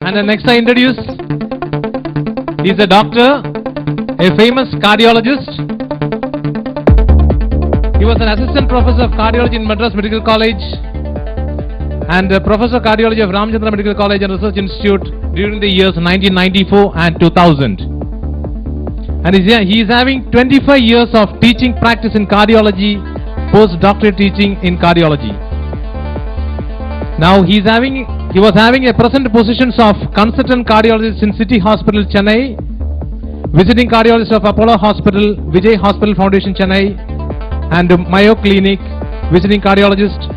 And the next I introduce, he's a doctor, a famous cardiologist. He was an assistant professor of cardiology in Madras Medical College and a professor of cardiology of Ramchandra Medical College and Research Institute during the years 1994 and 2000. And he is having 25 years of teaching practice in cardiology, postdoctorate teaching in cardiology. Now he was having a present positions of consultant cardiologist in City Hospital, Chennai, visiting cardiologist of Apollo Hospital, Vijay Hospital Foundation, Chennai, and Mayo Clinic, visiting cardiologist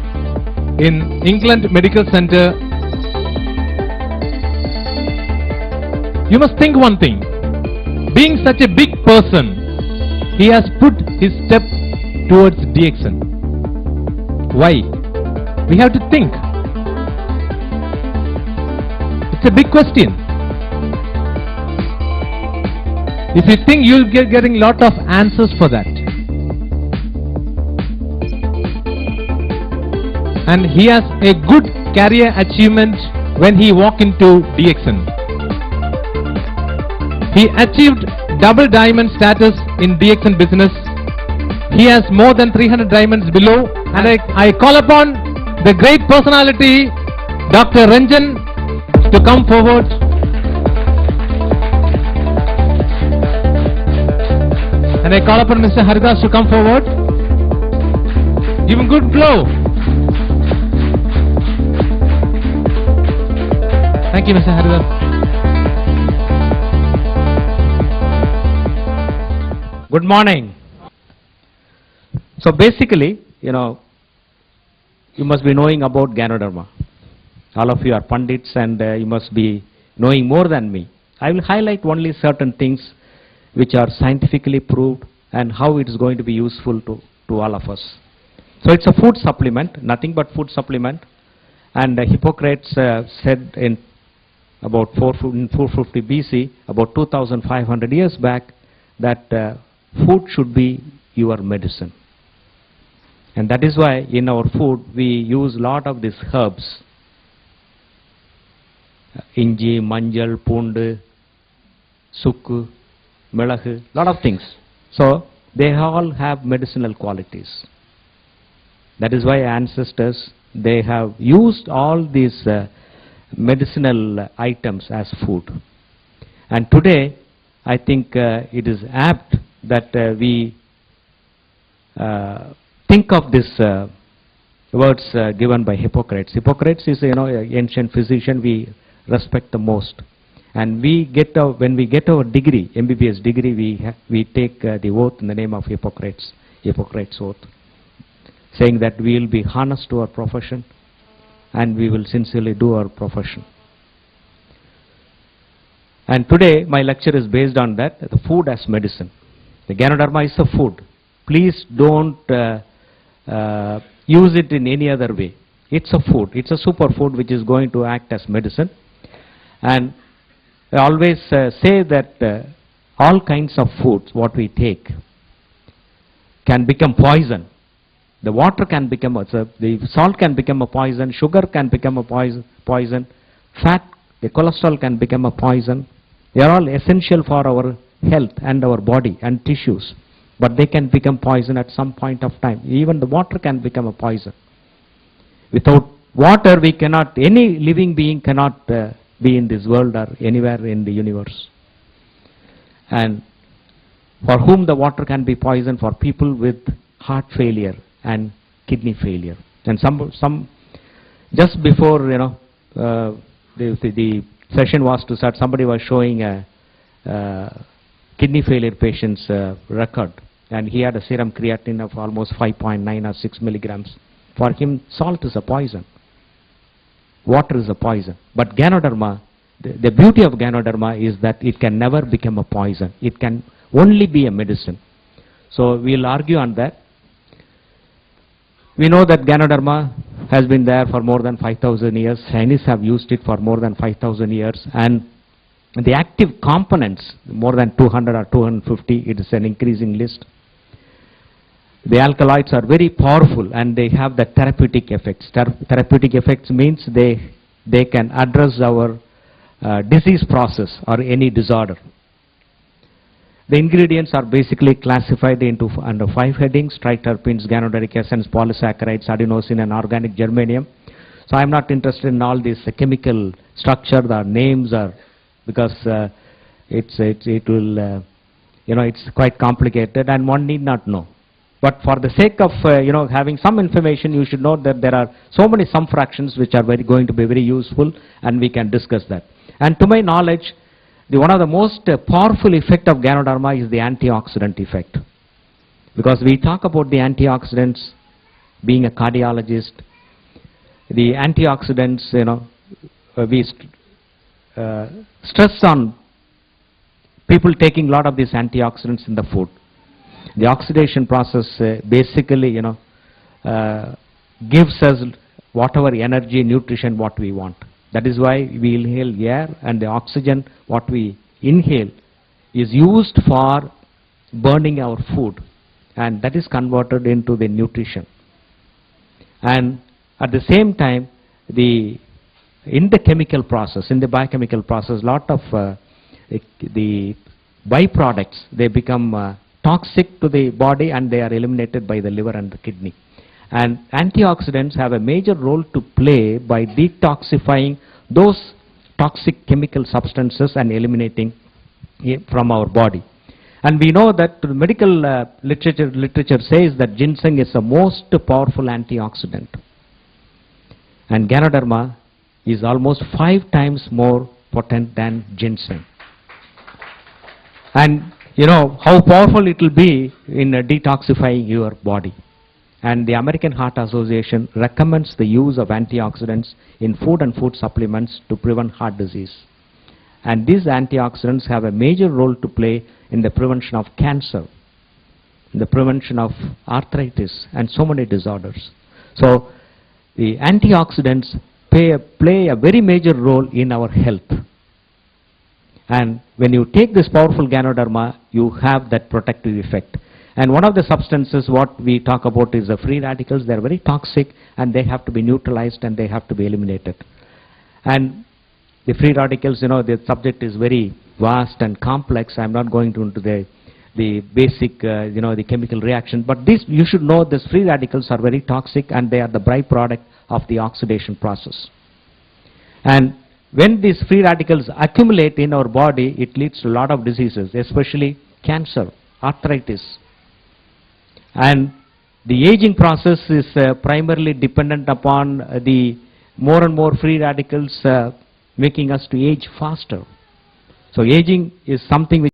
in England Medical Center. You must think one thing, being such a big person, he has put his step towards DXN. Why? We have to think. It's a big question. If you think, you'll get getting lot of answers for that. And he has a good career achievement when he walked into DXN. He achieved double diamond status in DXN business. He has more than 300 diamonds below. And I call upon the great personality, Dr. Ranjan, to come forward. And I call upon Mr. Haridas to come forward. Give him good blow. Thank you, Mr. Haridas. Good morning. So basically, you must be knowing about Ganoderma. All of you are pundits and you must be knowing more than me. I will highlight only certain things which are scientifically proved and how it is going to be useful to all of us. So it's a food supplement, nothing but food supplement. And Hippocrates said in about 450 BC, about 2500 years back, that food should be your medicine. And that is why in our food we use a lot of these herbs. Inji, manjal, pundu, sukku, melagu, lot of things. So they all have medicinal qualities. That is why ancestors, they have used all these medicinal items as food. And today I think it is apt that we think of this words given by Hippocrates. Hippocrates is an ancient physician we respect the most, and when we get our degree, MBBS degree, we take the oath in the name of Hippocrates oath, saying that we will be honest to our profession and we will sincerely do our profession. And today my lecture is based on that, the food as medicine. The Ganoderma is a food. Please don't use it in any other way. It's a food. It's a superfood which is going to act as medicine. And I always say that all kinds of foods, what we take, can become poison. The water can become, the salt can become a poison, sugar can become a poison, fat, the cholesterol can become a poison. They are all essential for our health and our body and tissues. But they can become poison at some point of time. Even the water can become a poison. Without water, we cannot, any living being cannot be in this world or anywhere in the universe. And for whom the water can be poison, for people with heart failure and kidney failure. And some just before the session was to start, somebody was showing a kidney failure patient's record, and he had a serum creatinine of almost 5.9 or 6 milligrams. For him, salt is a poison. Water is a poison. But Ganoderma, the beauty of Ganoderma is that it can never become a poison. It can only be a medicine. So we'll argue on that. We know that Ganoderma has been there for more than 5,000 years. Chinese have used it for more than 5,000 years. And the active components, more than 200 or 250, it is an increasing list. The alkaloids are very powerful and they have the therapeutic effects. Therapeutic effects means they can address our disease process or any disorder. The ingredients are basically classified into under 5 headings: triterpenes, ganoderic essence, polysaccharides, adenosine, and organic germanium. So I'm not interested in all this chemical structure. The names are because it will it's quite complicated and one need not know. But for the sake of having some information, you should know that there are so many sum fractions which are going to be very useful, and we can discuss that. And to my knowledge, one of the most powerful effect of Ganoderma is the antioxidant effect. Because we talk about the antioxidants, being a cardiologist, the antioxidants, we stress on people taking a lot of these antioxidants in the food. The oxidation process basically, gives us whatever energy, nutrition, what we want. That is why we inhale air, and the oxygen what we inhale is used for burning our food, and that is converted into the nutrition. And at the same time, in the chemical process, in the biochemical process, lot of the byproducts, they become toxic to the body, and they are eliminated by the liver and the kidney. And antioxidants have a major role to play by detoxifying those toxic chemical substances and eliminating it from our body. And we know that the medical literature says that ginseng is the most powerful antioxidant. And Ganoderma is almost 5 times more potent than ginseng. And how powerful it will be in detoxifying your body. And the American Heart Association recommends the use of antioxidants in food and food supplements to prevent heart disease. And these antioxidants have a major role to play in the prevention of cancer, in the prevention of arthritis, and so many disorders. So the antioxidants play a very major role in our health. And when you take this powerful Ganoderma, you have that protective effect. And one of the substances what we talk about is the free radicals. They are very toxic, and they have to be neutralized, and they have to be eliminated. And the free radicals, the subject is very vast and complex. I'm not going into the basic, the chemical reaction. But this, you should know, these free radicals are very toxic, and they are the byproduct of the oxidation process. And when these free radicals accumulate in our body, it leads to a lot of diseases, especially cancer, arthritis. And the aging process is primarily dependent upon the more and more free radicals making us to age faster. So aging is something which